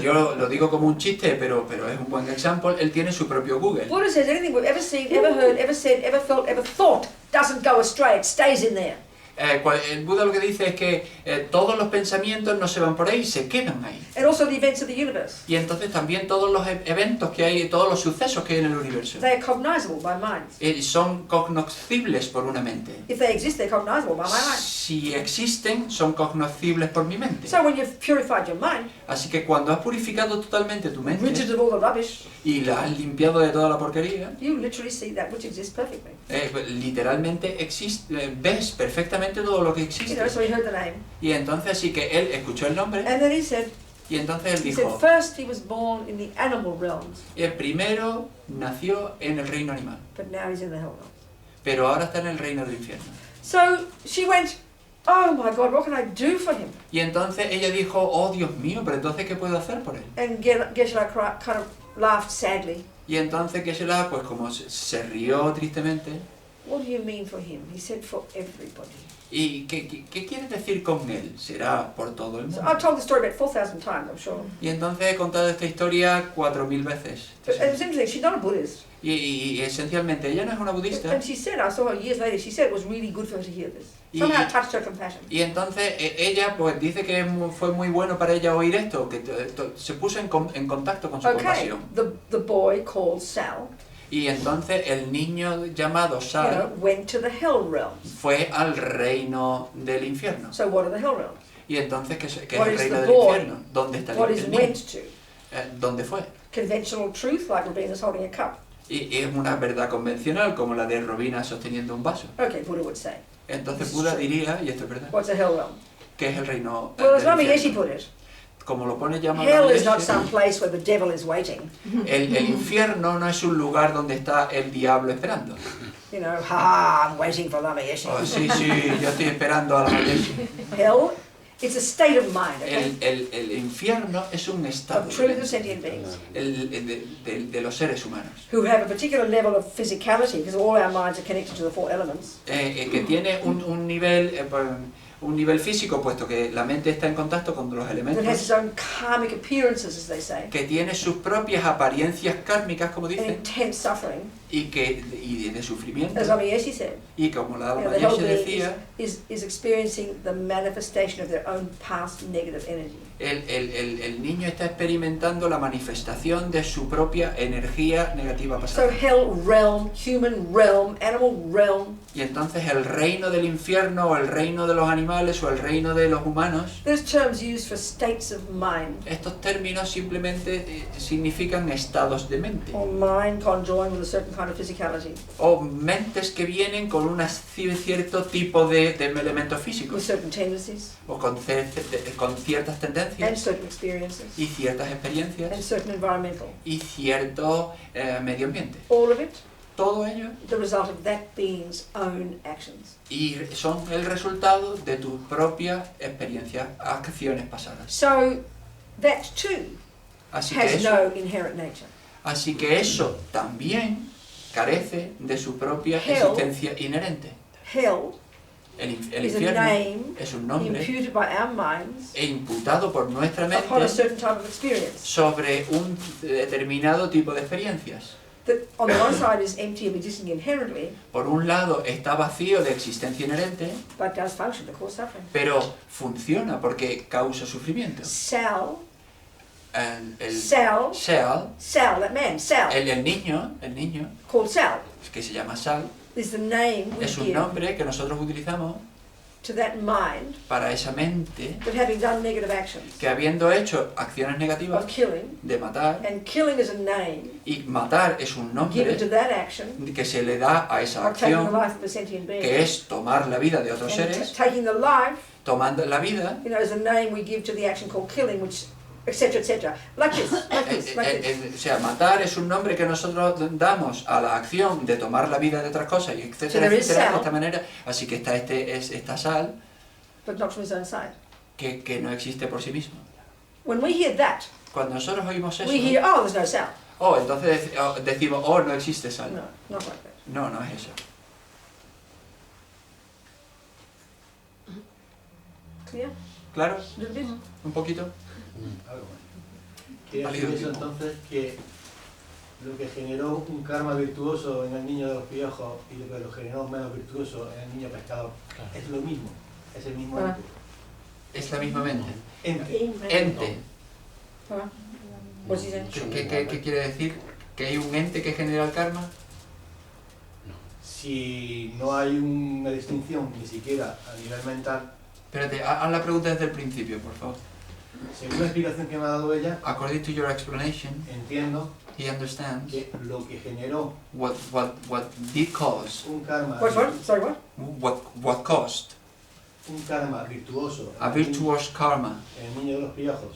yo lo digo como un chiste, pero es un buen ejemplo, él tiene su propio Google. Buddha says anything we've ever seen, ever heard, ever said, ever felt, ever thought doesn't go astray, it stays in there. El Buda lo que dice es que todos los pensamientos no se van por ahí, se quedan ahí. And also the events of the universe. Y entonces también todos los eventos que hay, todos los sucesos que hay en el universo, They are cognizable by minds. son cognoscibles por una mente. If they exist, they're cognizable by my mind. Si existen, son cognoscibles por mi mente. So when you've purified your mind, Así que cuando has purificado totalmente tu mente rid of all the rubbish, y la has limpiado de toda la porquería, you literally see that which exists perfectly. literalmente ves perfectamente todo lo que You existe. know, so he heard the name. Y entonces así que él escuchó el nombre And then he said, y entonces él dijo, first he was born in the animal realms, el primero nació en el reino animal, but now he's in the hell realm. pero ahora está en el reino del infierno. So she went, oh my God, what can I do for him? Y entonces ella dijo, oh Dios mío, pero entonces ¿qué puedo hacer por él? And Geshe-la kind of laughed sadly. Y entonces Geshe-la, pues como se rió tristemente, What do you mean for him? He said for everybody. ¿y qué quieres decir con él? Será por todo el So mundo. I've told the story about 4,000 times, I'm sure. Y entonces he contado esta historia 4000 veces. But it was interesting, she's not a Buddhist. Y esencialmente ella no es una budista. And she said, I saw her years later, she said it was really good for her to hear this. Y- Somehow it touched her compassion. Y entonces ella pues dice que fue muy bueno para ella oír esto, que se puso en contacto con su Okay, compasión. the boy called Sal, Y entonces el niño llamado you know, Sal went to the hell realms. fue al reino del infierno. So what are the hell realms? Y entonces, ¿qué es What el is reino the del boy? infierno? ¿Dónde está What el is niño? went to? ¿Dónde fue? Conventional truth, like Rabina's holding a cup. Y es una verdad convencional como la de Robina sosteniendo un vaso. Okay, Buddha would say. Entonces Buda diría, y esto es verdad, What's a hell realm? que es el reino Well, as del Rami Yeshe infierno. put it, Como lo pone llamado hell is not some place where the devil is waiting. el infierno no es un lugar donde está el diablo esperando. You know, ha, I'm waiting for Rami Yeshe. Oh, sí, yo estoy esperando a la Yeshe. Hell, it's a state of mind, okay? El infierno es un estado Of truth of de, sentient beings de los seres humanos, who have a particular level of physicality, because all our minds are connected to the four elements. que tiene un nivel físico, puesto que la mente está en contacto con los That has elementos, its own karmic appearances, as they say, que tiene sus propias apariencias kármicas, como and dicen, intense suffering. y de sufrimiento. As Rami Yeshe said, Y como la you know, Dharma the hell Yeshe being decía, is experiencing the manifestation of their own past negative energy. el niño está experimentando la manifestación de su propia energía negativa So pasada. hell realm, human realm, animal realm. Y entonces el reino del infierno, o el reino de los animales, o el reino de los humanos, There's terms used for states of mind, estos términos simplemente significan estados de mente. or mind conjoined with a certain kind of physicality, O mentes que vienen con un cierto tipo de elementos with físicos, certain tendencies, o con ciertas and tendencias, certain experiences, y ciertas and experiencias, certain environmental. y cierto medio ambiente. All of it, Todo ello, the result of that being's own actions. y son el resultado de tu propia experiencia, acciones pasadas. So that too Así que has eso, no inherent nature. así que eso también carece de su propia Hell. existencia inherente. Hell El is a infierno name es un nombre imputed by our minds e imputado por nuestra upon a mente certain type of experience. sobre un determinado tipo de experiencias. That on the one side is empty of existing inherently, Por un lado está vacío de existencia inherente, but does function to cause suffering. pero funciona porque causa sufrimiento. Sal, El Sal, Sal, Sal, that man, Sal, el niño, called Sal, que se llama Sal, is the name we es un give nombre que nosotros utilizamos to that mind para esa mente that having done negative actions que, habiendo hecho acciones negativas of killing, de matar, and killing is a name y matar es un given to nombre that action que se le da a esa of taking the acción, life of a sentient being, que es tomar la vida de otros and seres, taking the life, tomando la vida, is a name we give to the action called killing, which etc. etc. Like this, like this, like this. o sea, matar es un nombre que nosotros damos a la acción de tomar la vida de otras cosas, y etcétera, So there is etcétera, de Sal. esta manera. Así que está esta Sal But not from his own side. que no existe por sí mismo. When we hear that, Cuando nosotros oímos eso, we hear, oh, there's no Sal. entonces decimos, no existe Sal. No, not like that. No, no es eso. Clear? ¿Claro? A little bit? ¿Un poquito? Algo más. Quiere Válido decir eso tiempo. entonces que lo que generó un karma virtuoso en el niño de los piojos y lo que lo generó menos virtuoso en el niño pescador es lo mismo, es el mismo Ah. ente. Es la misma mente. Ente. Ente. Alright. What's he saying? ¿Qué quiere decir? ¿Que hay un ente que genera el karma? Si no hay una distinción ni siquiera a nivel mental, Espérate, haz la pregunta desde el principio, por favor. según la explicación que me ha dado ella, According to your explanation, entiendo he understands que lo que generó what did cause, un karma, What? Sorry, what? what caused un karma virtuoso a virtuous karma en el niño de los piojos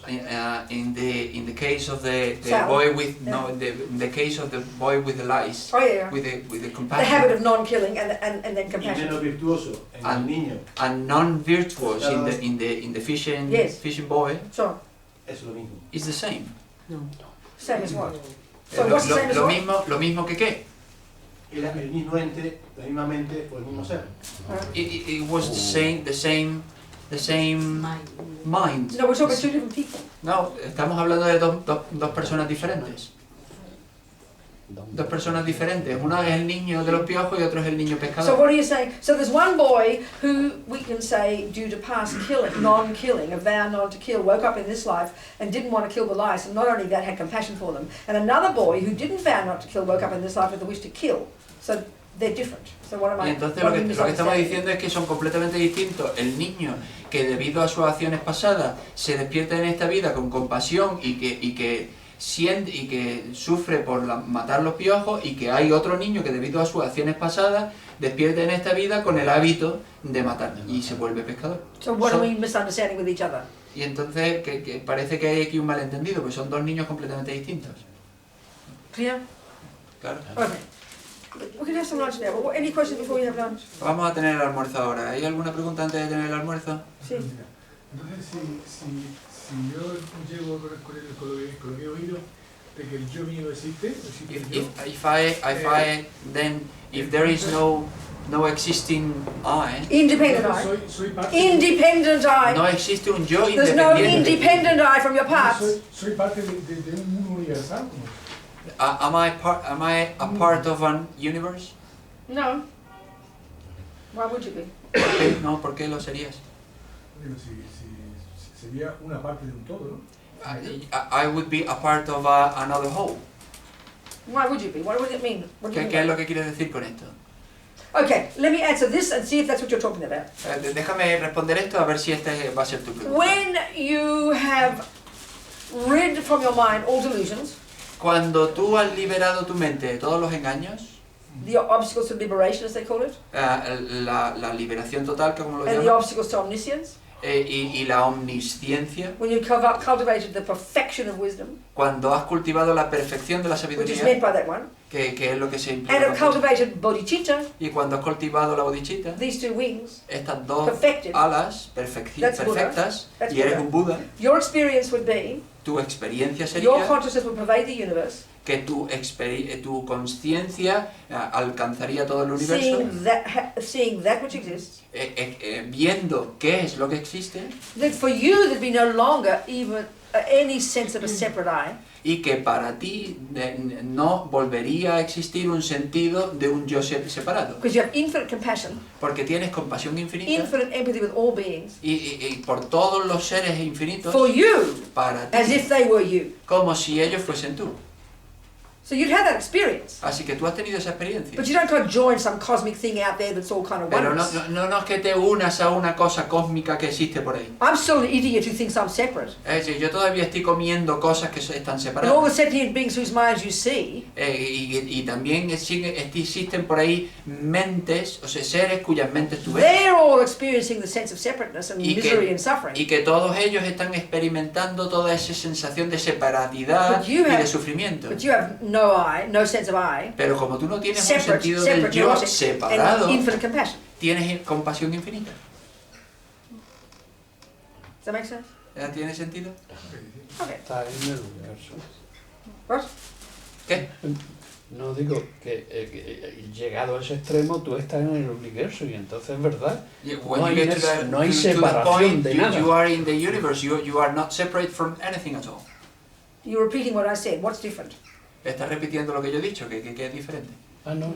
in the case of the Sal. boy with Yeah. in the case of the boy with the lies, Oh yeah. with the The habit compassion, of non-killing and then y compassion. menos virtuoso en el niño, and non-virtuous in the fishing Yes. fishing boy So, es lo mismo. is the same. same as what? So what's the same as Lo what? mismo que qué? Era el mismo ente, la misma mente o el mismo ser. It was the same mind. No, we're talking about two different people. No, estamos hablando de dos personas diferentes. Dos personas diferentes. Uno es el niño de los piojos y otro es el niño So pescador. what are you saying? So there's one boy who we can say, due to past killing, non-killing, a vow not to kill, woke up in this life and didn't want to kill the lice, and not only that, had compassion for them. And another boy who didn't vow not to kill, woke up in this life with the wish to kill. So they're different. So what am Y I? entonces what lo am I que estamos misunderstanding? diciendo es que son completamente distintos. El niño que debido a sus acciones pasadas se despierta en esta vida con compasión y que siente y que sufre por matar los piojos, y que hay otro niño que debido a sus acciones pasadas despierta en esta vida con el hábito de matar y se vuelve pescador. So what are Son- we misunderstanding with each other? Y entonces que parece que hay aquí un malentendido, porque son dos niños completamente distintos. Clear? Claro. Okay. We can have some lunch now. But any questions before we have lunch? Vamos a tener el almuerzo ahora. ¿Hay alguna pregunta antes de tener el almuerzo? Sí. Entonces, si yo llego con lo que he oído de que el yo mío no existe, existe el yo, If there is no existing I, Independent entonces eye. soy parte, Independent eye. no existe un yo There's no independiente. independent eye from your parts. soy parte de un mundo universal. ¿No? Am I a part of an universe? No. Why would you be? ¿Por qué? No, ¿por qué lo serías? Digo, sería una parte de un todo, ¿no? I would be a part of another whole. Why would you be? What does it mean? What do you ¿Qué mean? es lo que quieres decir con esto? Okay, let me answer this and see if that's what you're talking about. Déjame responder esto a ver si este va a ser tu pregunta. When you have rid from your mind all delusions, Cuando tú has liberado tu mente de todos los engaños, the obstacles to liberation, as they call it, la liberación total, como lo and the llaman, obstacles to omniscience, y la omnisciencia, when you've cultivated the perfection of wisdom, cuando has cultivado la perfección de la which is sabiduría, meant by that one, que es lo que se and implica have con esto, cultivated bodhicitta, y cuando has cultivado la bodhicitta, these two wings, estas dos perfected, alas That's Buddha. perfectas, That's y eres Buddha. un Buda, your experience would be, tu experiencia your sería consciousness would pervade the universe, que tu conciencia alcanzaría todo el universo, seeing that which exists, viendo qué es lo que existe, then for you there'd be no longer even any sense of a separate I, y que para ti no volvería a existir un sentido de un yo separado, because you have infinite compassion, porque tienes compasión infinita infinite empathy with all beings, y por todos los seres infinitos for you, para as ti, if they were you. como si ellos fuesen tú. So you'd have that experience. Así que tú has tenido esa experiencia. But you don't kind of join some cosmic thing out there that's all kind of Pero oneness. no es que te unas a una cosa cósmica que existe por ahí. I'm still an idiot who thinks I'm separate. Es decir, yo todavía estoy comiendo cosas que están And all separadas. the sentient beings whose minds you see, Y también existen por ahí mentes, o sea, seres cuyas mentes tú ves. they're all experiencing the sense of separateness and Y misery and que, suffering. y que todos ellos están experimentando toda esa sensación de separatidad But you y de have- sufrimiento. But you have no I, no sense of I, Pero como tú no tienes un separate, sentido del separate yo neurotic, separado, and infinite compassion. tienes compasión infinita. Does that make sense? ¿Tiene sentido? Okay. Está en el universo. What? ¿Qué? No digo que llegado a ese extremo tú estás en el universo y entonces es verdad. When No you hay get to the, no hay to the separación point, de you nada. are in the universe, you are not separate from anything at all. You're repeating what I said. What's different? Estás repitiendo lo que yo he dicho, que es diferente. Ah, no.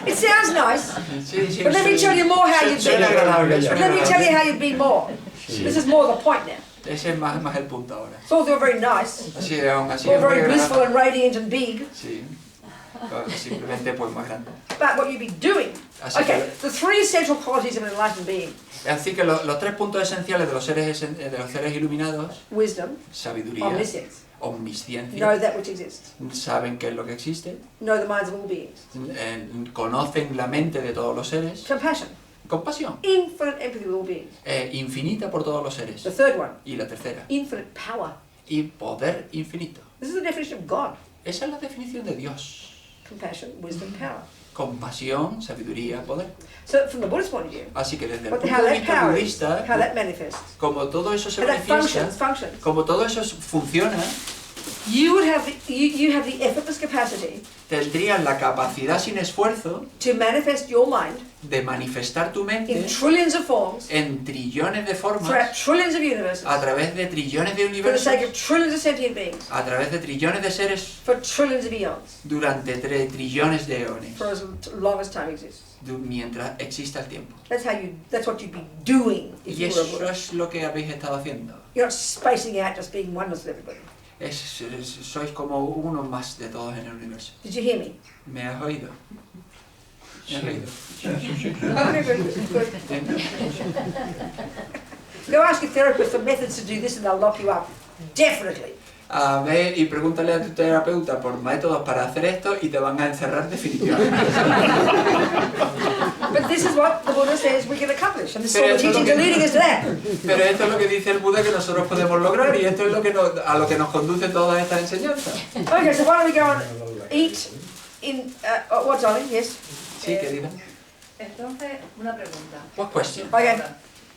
It sounds nice, Sí, but let me tell you more how you'd Suena be. agradable, But suena let me tell you agradable. how you'd be more. Sí. This is more the point now. Ese es más el punto ahora. It's all very nice, Así, aún así all es muy very blissful agradable. and radiant and big. Sí. Simplemente pues más grande. But what you'd be doing. Así Okay, the three essential qualities of an enlightened being: Así que los tres puntos esenciales de los seres iluminados: wisdom, sabiduría, omniscience, omnisciencia, know that which exists, saben qué es lo que existe, know the minds of all beings, conocen la mente de todos los seres, compassion, compasión, infinite empathy with all beings. infinita por todos los seres. The third one, Y la tercera, infinite power. y poder infinito. This is the definition of God: Esa es la definición de Dios. compassion, wisdom, power. Compasión, sabiduría, poder. So, from the Buddhist point of view, Así que desde el how punto de that vista power is, budista, how that manifests, como todo eso se how that manifiesta, functions, como todo eso funciona, you would have you have the effortless capacity tendrías la capacidad sin esfuerzo to manifest your mind de manifestar tu in mente trillions of forms en trillones de throughout formas, trillions of universes a través de trillones de for the sake of universos, trillions of sentient beings a través de trillones de seres for trillions of eons durante trillones de eones, for as long as time exists. mientras exista el tiempo. That's what you'd be doing if Y you were a eso Buddha. es lo que habéis estado haciendo. You're not spacing out just being oneness with everybody. Sois como uno más de todos en el universo. Did you hear me? ¿Me has oído? ¿Me has oído? Okay, good. Go ask your therapist for methods to do this and they'll lock you up. Definitely. Ve y pregúntale a tu terapeuta por métodos para hacer esto y te van a encerrar definitivamente. But this is what the Buddha says we can accomplish. And this is Pero all the eso es lo teachings are que- leading us to that. Pero esto es lo que dice el Buda que nosotros podemos lograr y esto es lo que a lo que nos conduce todas estas enseñanzas. Okay, so why don't we go and eat in, what darling? Yes? Sí, querida. Entonces, una pregunta. What question? Okay.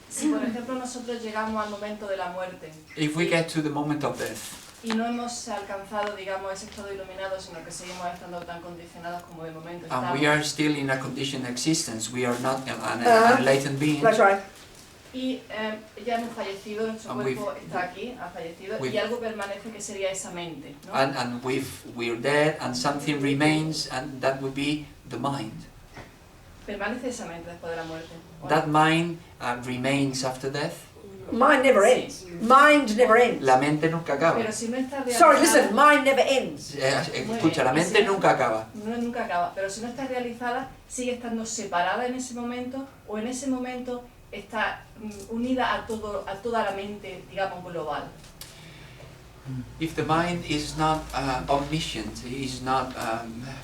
Si por ejemplo nosotros llegamos al momento de la muerte If we get to the moment of death y no hemos alcanzado, digamos, ese estado iluminado, sino que seguimos estando tan condicionados como de momento and estamos, we are still in a conditioned existence, we are not an enlightened being, That's right. y ya hemos fallecido, nuestro And cuerpo está aquí, ha fallecido, we've- y algo permanece que sería esa mente, ¿no? and we're dead and something remains and that would be the mind. permanece esa mente después de la muerte. ¿O no? That mind remains after death. Mind never ends. Mind never ends. La mente nunca acaba. Pero si no está Sorry, realizada, listen, mind never ends. Escucha, la mente nunca acaba. nunca acaba, pero si no está realizada, sigue estando separada en ese momento, o en ese momento está unida a toda la mente, digamos, global. If the mind is not omniscient, is not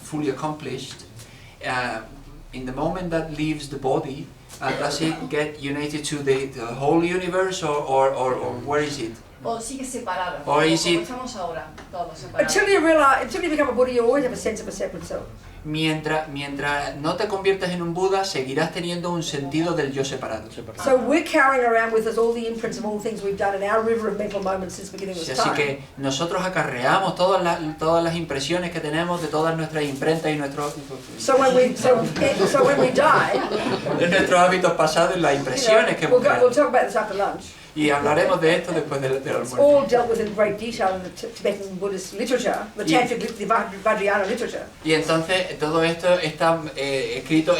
fully accomplished, in the moment that leaves the body, does it get united to the whole universe, or where is it? O sigue separada, Or como is it- estamos ahora, todos separados. Until you become a Buddha, you always have a sense of a separate self. Mientras no te conviertas en un Buda, seguirás teniendo un sentido del yo separado. So we're carrying around with us all the imprints of all the things we've done in our river of mental moments since the beginning of Así time. que nosotros acarreamos todas las impresiones que tenemos de todas nuestras imprentas y nuestros So when we die, de nuestros hábitos pasados y las impresiones que hemos we'll creado. talk about this after lunch. Y hablaremos de esto después del It's almuerzo. all dealt with in great detail in the Tibetan Buddhist literature, the Yeah. Tantric, the Vajrayana literature. Y entonces todo esto está escrito